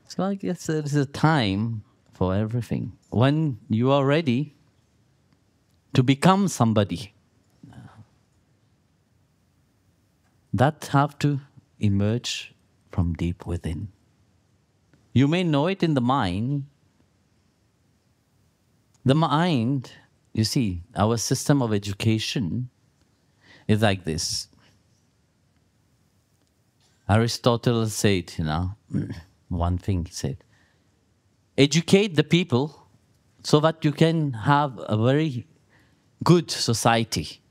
So I guess there is a time for everything. When you are ready to become somebody, that have to emerge from deep within. You may know it in the mind. The mind, you see, our system of education is like this. Aristotle said, one thing he said, educate the people so that you can have a very good society.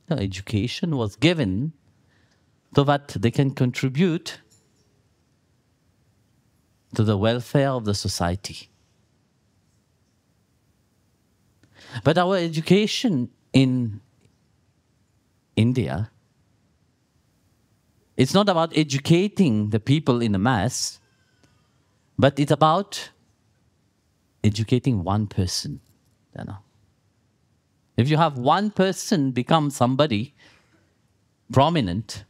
Education was given so that they can contribute to the welfare of the society. But our education in India, it's not about educating the people in the mass, but it's about educating one person. If you have one person become somebody prominent,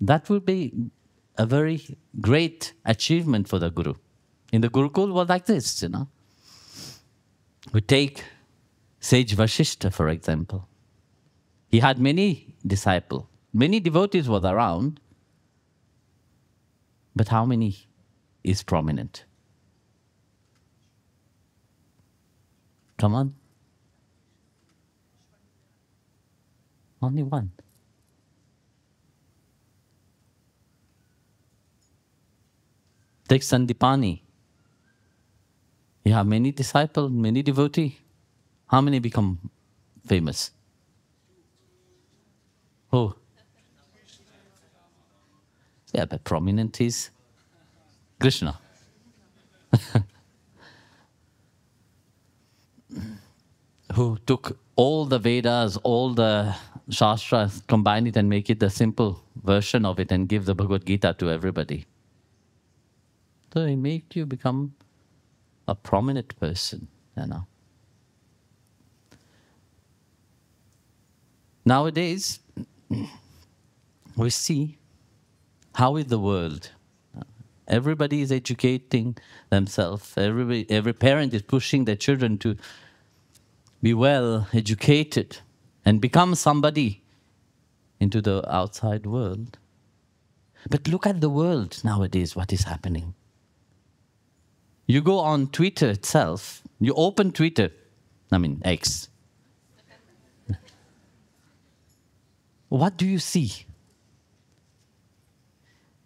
that will be a very great achievement for the Guru. In the Gurukul was like this, We take Sage Vashishta, for example. He had many disciples. Many devotees were around. But how many is prominent? Come on. Only one. Take Sandipani. You have many disciples, many devotees. How many become famous? Who? Yeah, but prominent is Krishna. Who took all the Vedas, all the Shastras, combine it and make it the simple version of it and give the Bhagavad Gita to everybody. So it makes you become a prominent person, Nowadays, we see how is the world. Everybody is educating themselves. Every parent is pushing their children to be well educated and become somebody into the outside world. But look at the world nowadays, what is happening. You go on Twitter itself, you open Twitter, X. What do you see?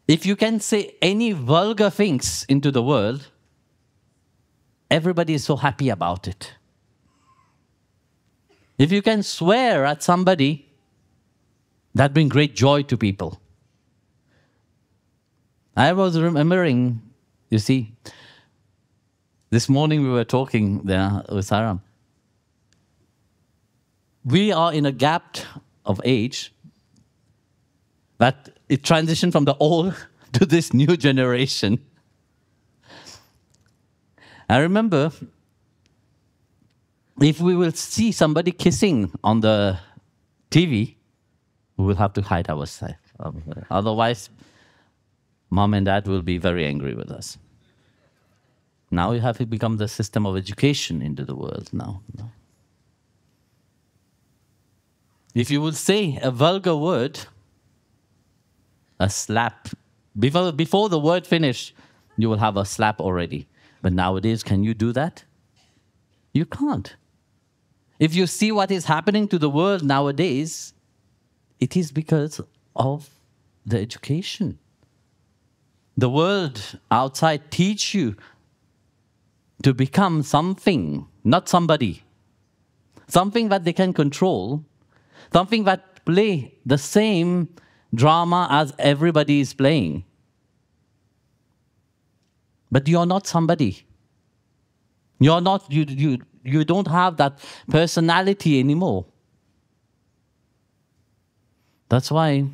If you can say any vulgar things into the world, everybody is so happy about it. If you can swear at somebody, that brings great joy to people. I was remembering, you see, this morning we were talking there with Saram. We are in a gap of age that it transitioned from the old to this new generation. I remember, if we will see somebody kissing on the TV, we will have to hide ourselves. Otherwise, mom and dad will be very angry with us. Now you have to become the system of education into the world now. If you would say a vulgar word, a slap, before the word finish, you will have a slap already. But nowadays, can you do that? You can't. If you see what is happening to the world nowadays, it is because of the education. The world outside teach you to become something, not somebody. Something that they can control, something that play the same drama as everybody is playing. But you're not somebody. You're not, you don't have that personality anymore. That's why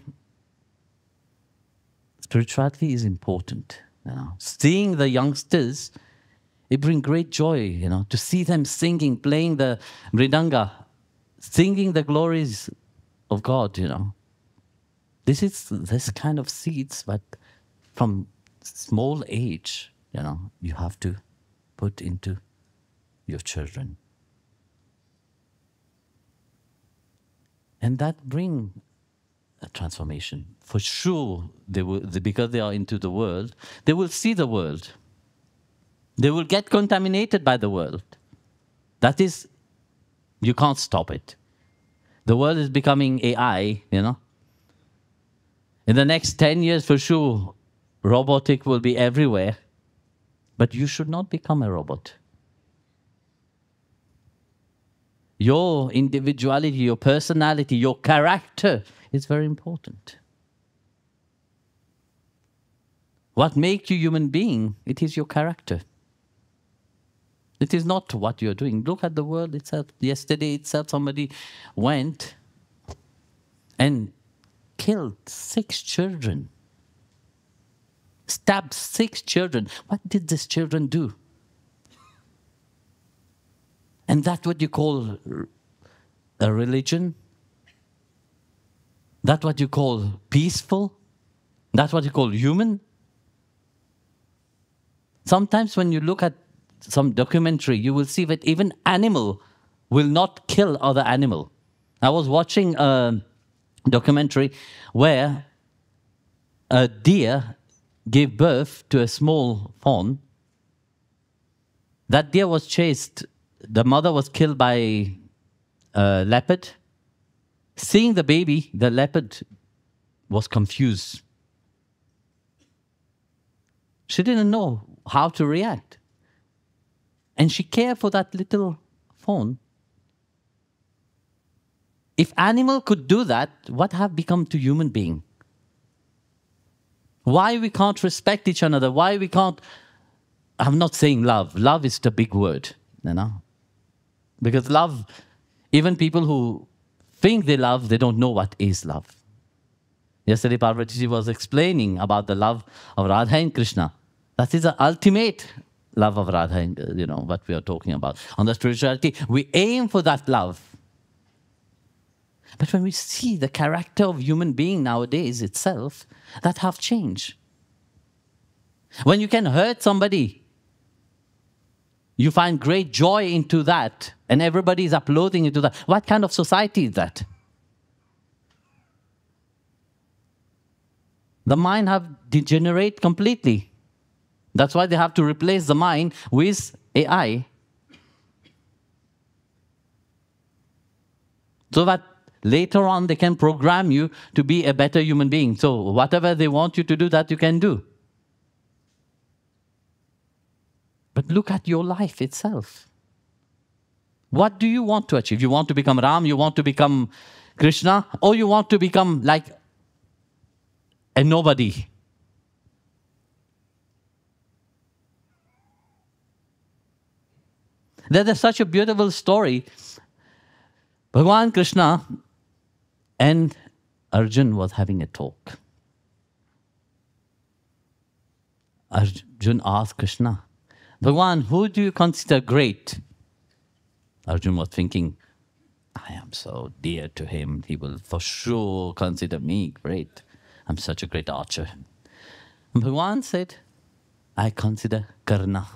spirituality is important. Seeing the youngsters, it brings great joy, to see them singing, playing the mridanga, singing the glories of God, This is this kind of seeds, but from small age, you have to put into your children. And that brings a transformation. For sure, because they are into the world, they will see the world. They will get contaminated by the world. That is, you can't stop it. The world is becoming AI, In the next 10 years, for sure, robotic will be everywhere. But you should not become a robot. Your individuality, your personality, your character is very important. What makes you human being? It is your character. It is not what you're doing. Look at the world itself. Yesterday itself, somebody went and killed 6 children. Stabbed 6 children. What did these children do? And that's what you call a religion? That's what you call peaceful? That's what you call human? Sometimes when you look at some documentary, you will see that even animal will not kill other animal. I was watching a documentary where a deer gave birth to a small fawn. That deer was chased. The mother was killed by a leopard. Seeing the baby, the leopard was confused. She didn't know how to react. And she cared for that little fawn. If animal could do that, what have become to human being? Why we can't respect each other? Why we can't... I'm not saying love. Love is the big word, Because love, even people who think they love, they don't know what is love. Yesterday, Parvati was explaining about the love of Radha and Krishna. That is the ultimate love of Radha and, what we are talking about. On the spirituality, we aim for that love. But when we see the character of human being nowadays itself, that have changed. When you can hurt somebody, you find great joy into that, and everybody is uploading into that. What kind of society is that? The mind have degenerate completely. That's why they have to replace the mind with AI. So that later on they can program you to be a better human being. So whatever they want you to do, that you can do. But look at your life itself. What do you want to achieve? You want to become Ram, you want to become Krishna, or you want to become like a nobody? There's such a beautiful story. Bhagavan Krishna and Arjun was having a talk. Arjun asked Krishna, Bhagavan, who do you consider great? Arjun was thinking, I am so dear to him. He will for sure consider me great. I'm such a great archer. And Bhagavan said, I consider Karna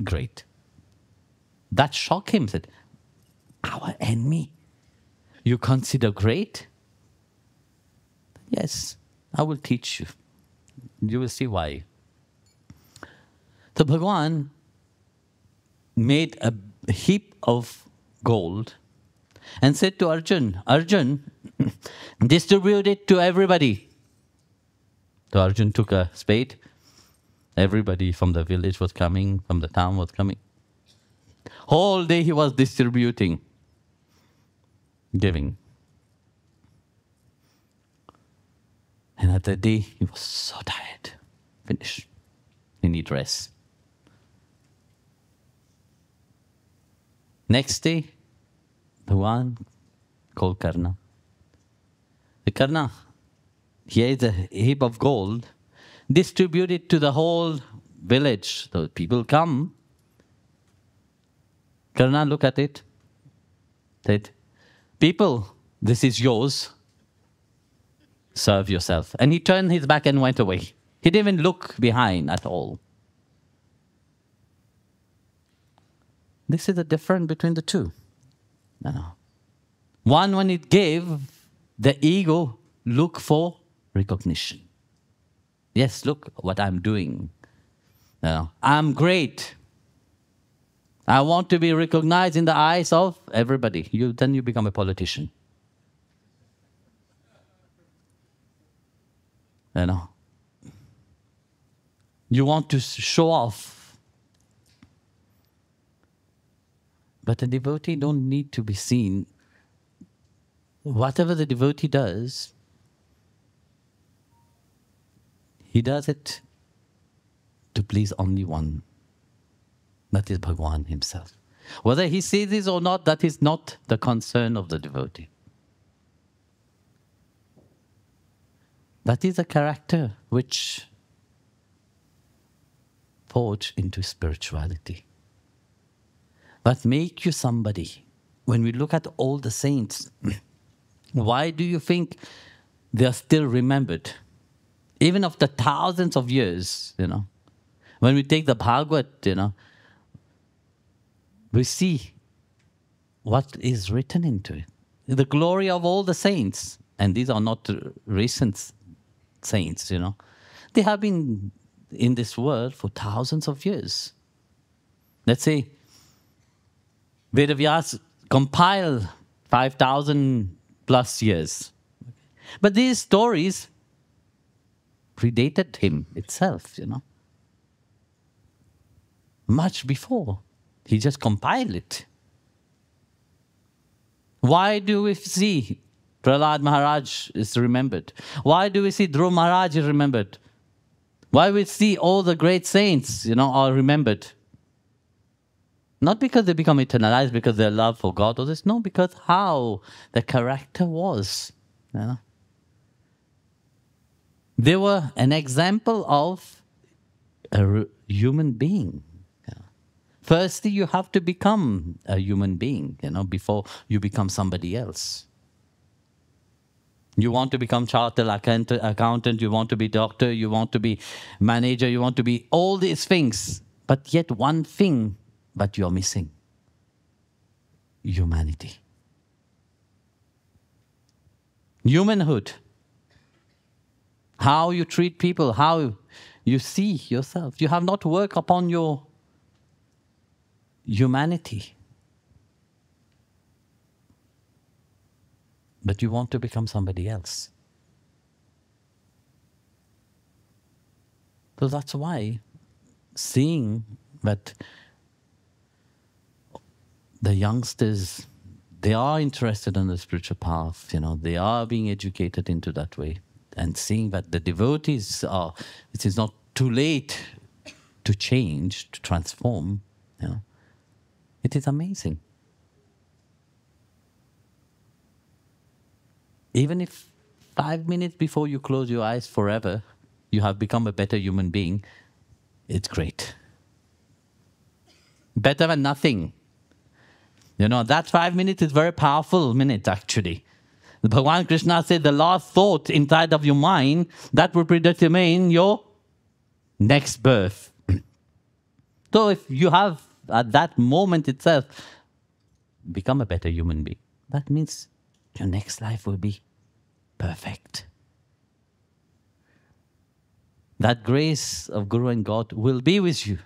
great. That shocked him. Said, our enemy, you consider great? Yes, I will teach you. You will see why. So Bhagavan made a heap of gold and said to Arjun, Arjun, distribute it to everybody. So Arjun took a spade. Everybody from the village was coming, from the town was coming. Whole day he was distributing, giving. And at the day, he was so tired. Finished. He need rest. Next day, the one called Karna. The Karna, here is a heap of gold, distribute it to the whole village. So people come. Karna look at it, said, people, this is yours. Serve yourself. And he turned his back and went away. He didn't even look behind at all. This is the difference between the two. No. One, when it gave, the ego look for recognition. Yes, look what I'm doing. No. I'm great. I want to be recognized in the eyes of everybody. Then you become a politician. You know. You want to show off. But a devotee don't need to be seen. Whatever the devotee does, he does it to please only one. That is Bhagwan himself. Whether he sees this or not, that is not the concern of the devotee. That is a character which forge into spirituality. But make you somebody. When we look at all the saints, why do you think they are still remembered? Even after thousands of years, you know. When we take the Bhagavad, you know, we see what is written into it. The glory of all the saints. And these are not recent saints, you know. They have been in this world for thousands of years. Let's say Vedavyas compiled 5,000 plus years. But these stories predated him itself, you know. Much before. He just compiled it. Why do we see Prahlad Maharaj is remembered? Why do we see Dhruv Maharaj is remembered? Why we see all the great saints, you know, are remembered? Not because they become eternalized, because their love for God or this. No, because how the character was. You know? They were an example of a human being. Firstly, you have to become a human being, you know, before you become somebody else. You want to become chartered accountant, you want to be doctor, you want to be manager, you want to be all these things. But yet one thing, but you're missing. Humanity. Humanhood. How you treat people, how you see yourself. You have not worked upon your humanity. But you want to become somebody else. So that's why seeing that the youngsters, they are interested in the spiritual path, you know, they are being educated into that way. And seeing that the devotees are, it is not too late to change, to transform, you know. It is amazing. Even if 5 minutes before you close your eyes forever, you have become a better human being, it's great. Better than nothing. You know, that 5 minutes is very powerful minute actually. Bhagavan Krishna said the last thought inside of your mind, that will predetermine your next birth. So if you have at that moment itself become a better human being, that means your next life will be perfect. That grace of Guru and God will be with you.